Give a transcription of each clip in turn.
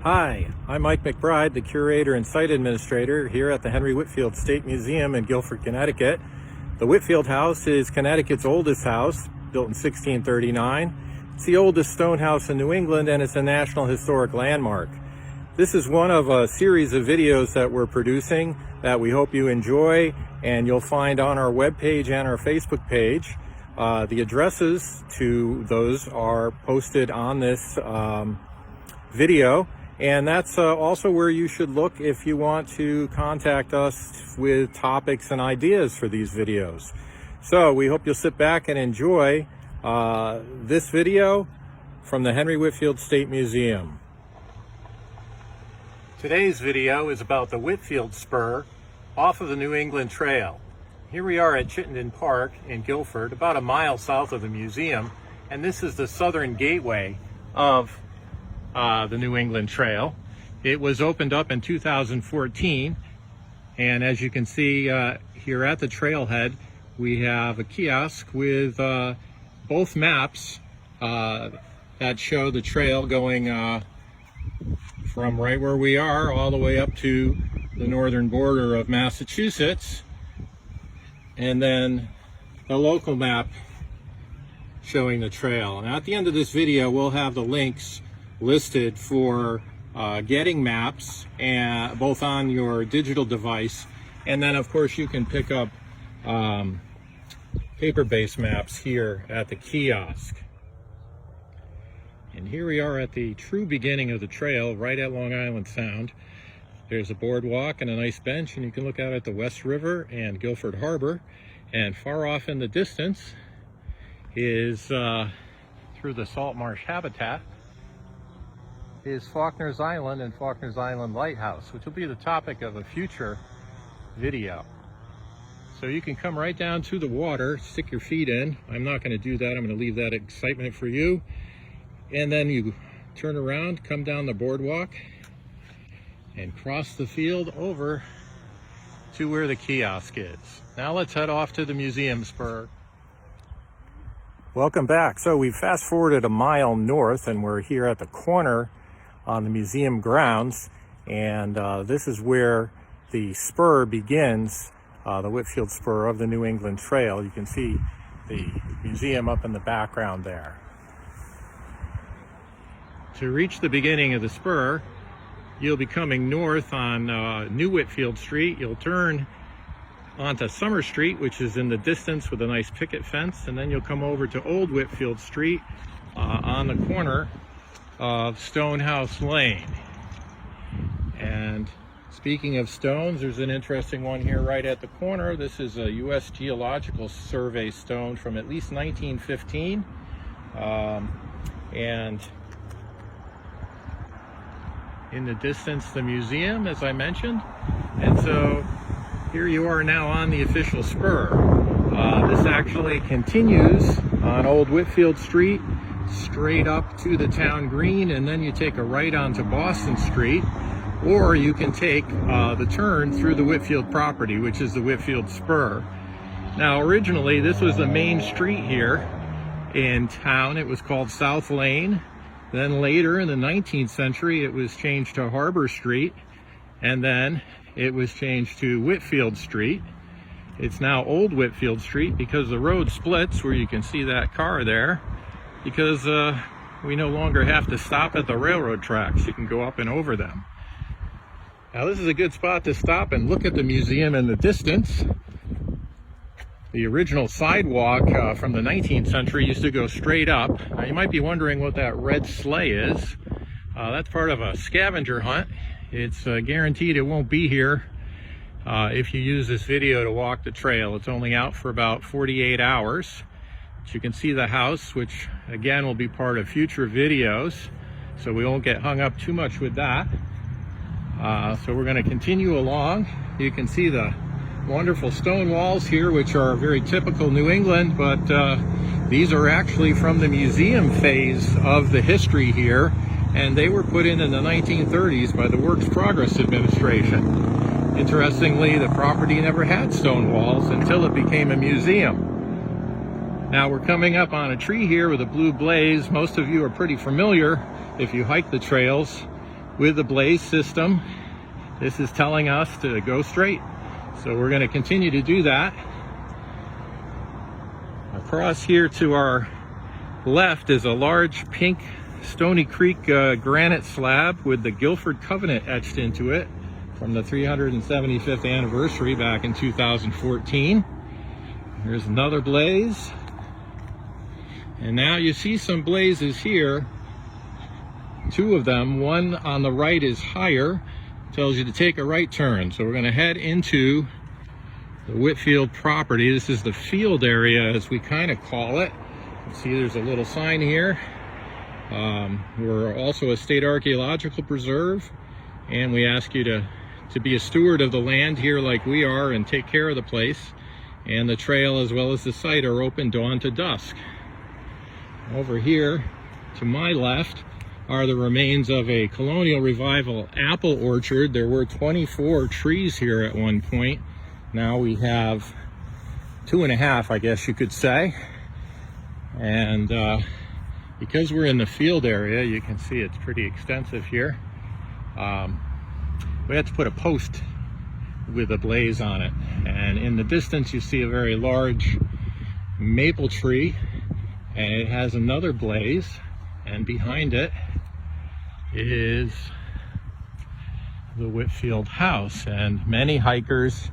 Hi, I'm Mike McBride, the curator and site administrator here at the Henry Whitfield State Museum in Guilford, Connecticut. The Whitfield House is Connecticut's oldest house, built in 1639. It's the oldest stone house in New England, and it's a National Historic Landmark. This is one of a series of videos that we're producing that we hope you enjoy, and you'll find on our webpage and our Facebook page. The addresses to those are posted on this video. And that's also where you should look if you want to contact us with topics and ideas for these videos. So we hope you'll sit back and enjoy this video from the Henry Whitfield State Museum. Today's video is about the Whitfield Spur off of the New England Trail. Here we are at Chittenden Park in Guilford, about a mile south of the museum, and this is the southern gateway of the New England Trail. It was opened up in 2014, and as you can see here at the Trailhead, we have a kiosk with both maps that show the trail going from right where we are all the way up to the northern border of Massachusetts, and then the local map showing the trail. And at the end of this video, we'll have the links listed for getting maps, and both on your digital device, and then of course you can pick up paper-based maps here at the kiosk. And here we are at the true beginning of the trail, right at Long Island Sound. There's a boardwalk and a nice bench, and you can look out at the West River and Guilford Harbor, and far off in the distance is through the salt marsh habitat is Faulkner's Island and Faulkner's Island Lighthouse, which will be the topic of a future video. So you can come right down to the water, stick your feet in. I'm not going to do that. I'm going to leave that excitement for you. And then you turn around, come down the boardwalk, and cross the field over to where the kiosk is. Now let's head off to the museum spur. Welcome back. So we fast forwarded a mile north, and we're here at the corner on the museum grounds, and this is where the spur begins, the Whitfield Spur of the New England Trail. You can see the museum up in the background there. To reach the beginning of the spur, you'll be coming north on New Whitfield Street. You'll turn onto Summer Street, which is in the distance with a nice picket fence, and then you'll come over to Old Whitfield Street on the corner of Stonehouse Lane. And speaking of stones, there's an interesting one here right at the corner. This is a U.S. Geological Survey stone from at least 1915, and in the distance the museum, as I mentioned. And so here you are now on the official spur. This actually continues on Old Whitfield Street straight up to the town green, and then you take a right onto Boston Street, or you can take the turn through the Whitfield property, which is the Whitfield Spur. Now originally this was the main street here in town. It was called South Lane. Then later in the 19th century it was changed to Harbor Street, and then it was changed to Whitfield Street. It's now Old Whitfield Street because the road splits, where you can see that car there, because we no longer have to stop at the railroad tracks. You can go up and over them. Now this is a good spot to stop and look at the museum in the distance. The original sidewalk from the 19th century used to go straight up. Now you might be wondering what that red sleigh is. That's part of a scavenger hunt. It's guaranteed it won't be here if you use this video to walk the trail. It's only out for about 48 hours. But you can see the house, which again will be part of future videos, so we won't get hung up too much with that. So we're going to continue along. You can see the wonderful stone walls here, which are very typical New England, but these are actually from the museum phase of the history here, and they were put in the 1930s by the Works Progress Administration. Interestingly, the property never had stone walls until it became a museum. Now we're coming up on a tree here with a blue blaze. Most of you are pretty familiar, if you hike the trails, with the blaze system, this is telling us to go straight. So we're going to continue to do that. Across here to our left is a large pink Stony Creek granite slab with the Guilford Covenant etched into it from the 375th anniversary back in 2014. Here's another blaze. And now you see some blazes here. Two of them, one on the right is higher, tells you to take a right turn. So we're going to head into the Whitfield property. This is the field area, as we kind of call it. You see there's a little sign here. We're also a state archaeological preserve, and we ask you to be a steward of the land here like we are and take care of the place. And the trail as well as the site are open dawn to dusk. Over here to my left are the remains of a colonial revival apple orchard. There were 24 trees here at one point. Now we have 2.5, I guess you could say. And because we're in the field area, you can see it's pretty extensive here. We had to put a post with a blaze on it. And in the distance you see a very large maple tree, and it has another blaze, and behind it is the Whitfield house. And many hikers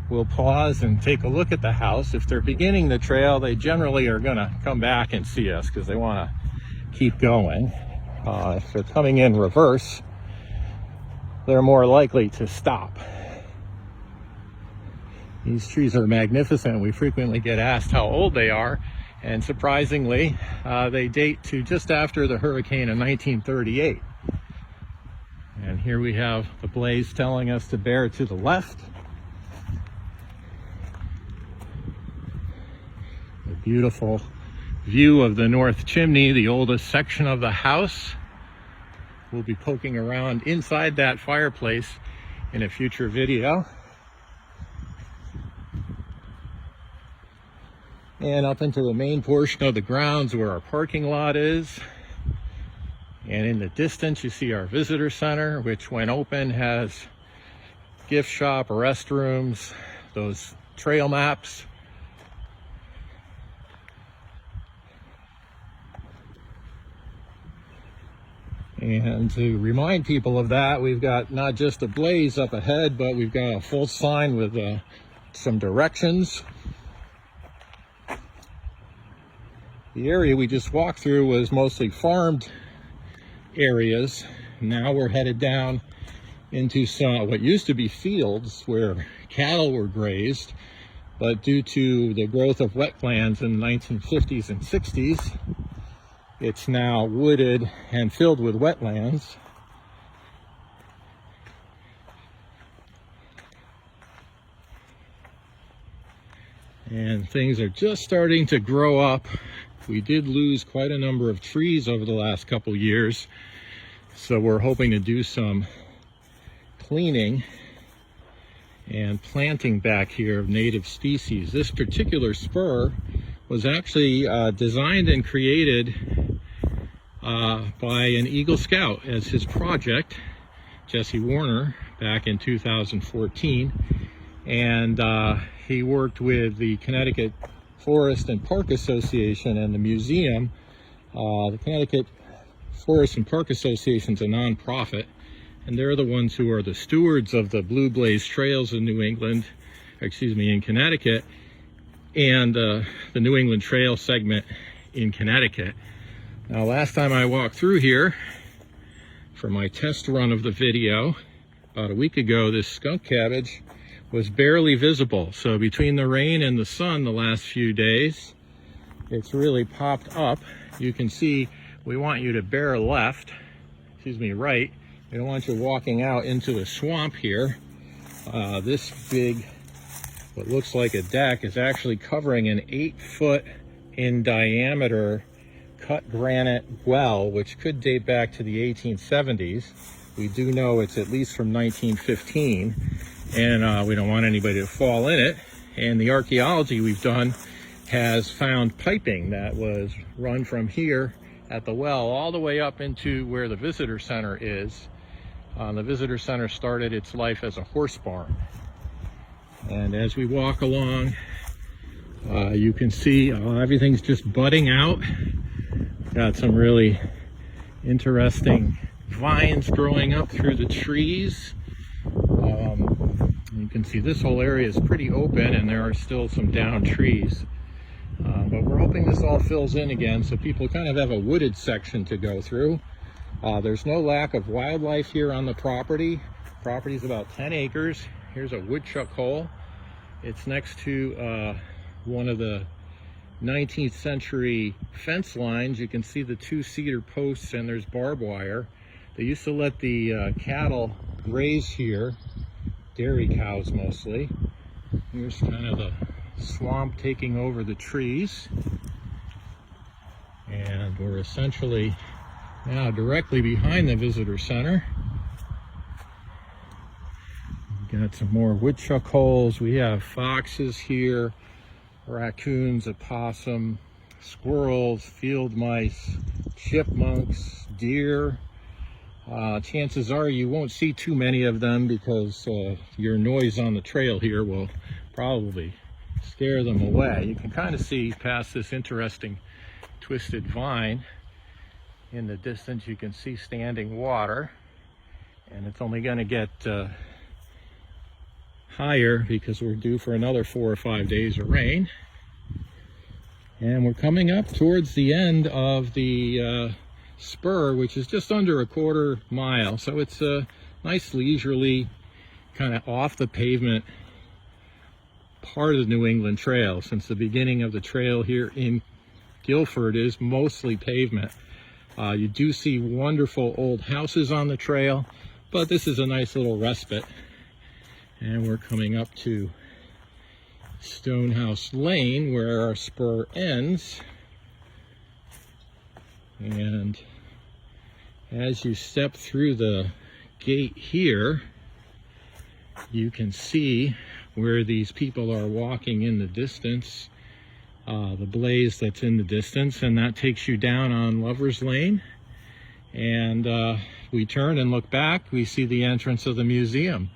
will pause and take a look at the house. If they're beginning the trail, they generally are going to come back and see us because they want to keep going. If they're coming in reverse, they're more likely to stop. These trees are magnificent. We frequently get asked how old they are, and surprisingly, they date to just after the hurricane of 1938. And here we have the blaze telling us to bear to the left. A beautiful view of the north chimney, the oldest section of the house. We'll be poking around inside that fireplace in a future video. And up into the main portion of the grounds where our parking lot is. And in the distance you see our visitor center, which when open has gift shop, restrooms, those trail maps. And to remind people of that, we've got not just a blaze up ahead, but we've got a full sign with some directions. The area we just walked through was mostly farmed areas. Now we're headed down into some what used to be fields where cattle were grazed, but due to the growth of wetlands in the 1950s and 60s, it's now wooded and filled with wetlands. And things are just starting to grow up. We did lose quite a number of trees over the last couple years, so we're hoping to do some cleaning and planting back here of native species. This particular spur was actually designed and created by an Eagle Scout as his project, Jesse Warner, back in 2014. And he worked with the Connecticut Forest and Park Association and the museum. The Connecticut Forest and Park Association is a nonprofit, and they're the ones who are the stewards of the Blue Blaze trails in in Connecticut, and the New England Trail segment in Connecticut. Now, last time I walked through here for my test run of the video, about a week ago, this skunk cabbage was barely visible. So between the rain and the sun the last few days, it's really popped up. You can see we want you to bear right. We don't want you walking out into the swamp here. This big, what looks like a deck, is actually covering an 8-foot in diameter cut granite well, which could date back to the 1870s. We do know it's at least from 1915. And we don't want anybody to fall in it. And the archaeology we've done has found piping that was run from here at the well all the way up into where the visitor center is. The visitor center started its life as a horse barn. And as we walk along, you can see everything's just budding out. Got some really interesting vines growing up through the trees. You can see this whole area is pretty open and there are still some downed trees. But we're hoping this all fills in again so people kind of have a wooded section to go through. There's no lack of wildlife here on the property. The property is about 10 acres. Here's a woodchuck hole. It's next to one of the 19th century fence lines. You can see the two cedar posts and there's barbed wire. They used to let the cattle graze here, dairy cows mostly. Here's kind of the swamp taking over the trees. And we're essentially now directly behind the visitor center. We've got some more woodchuck holes. We have foxes here, raccoons, opossum, squirrels, field mice, chipmunks, deer. Chances are you won't see too many of them because your noise on the trail here will probably scare them away. You can kind of see past this interesting twisted vine. In the distance you can see standing water, and it's only going to get higher because we're due for another 4 or 5 days of rain. And we're coming up towards the end of the spur, which is just under a quarter mile, so it's a nice leisurely kind of off the pavement part of the New England Trail, since the beginning of the trail here in Guilford is mostly pavement. You do see wonderful old houses on the trail, but this is a nice little respite. And we're coming up to Stonehouse Lane where our spur ends. And as you step through the gate here, you can see where these people are walking in the distance, the blaze that's in the distance, and that takes you down on Lover's Lane. And we turn and look back, we see the entrance of the museum,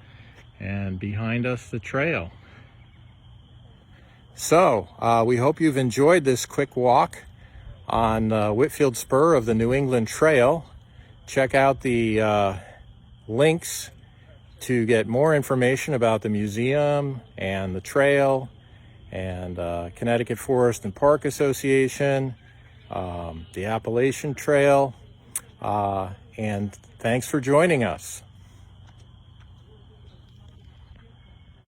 and behind us the trail. So we hope you've enjoyed this quick walk on Whitfield Spur of the New England Trail. Check out the links to get more information about the museum and the trail and Connecticut Forest and Park Association, the Appalachian Trail, and thanks for joining us.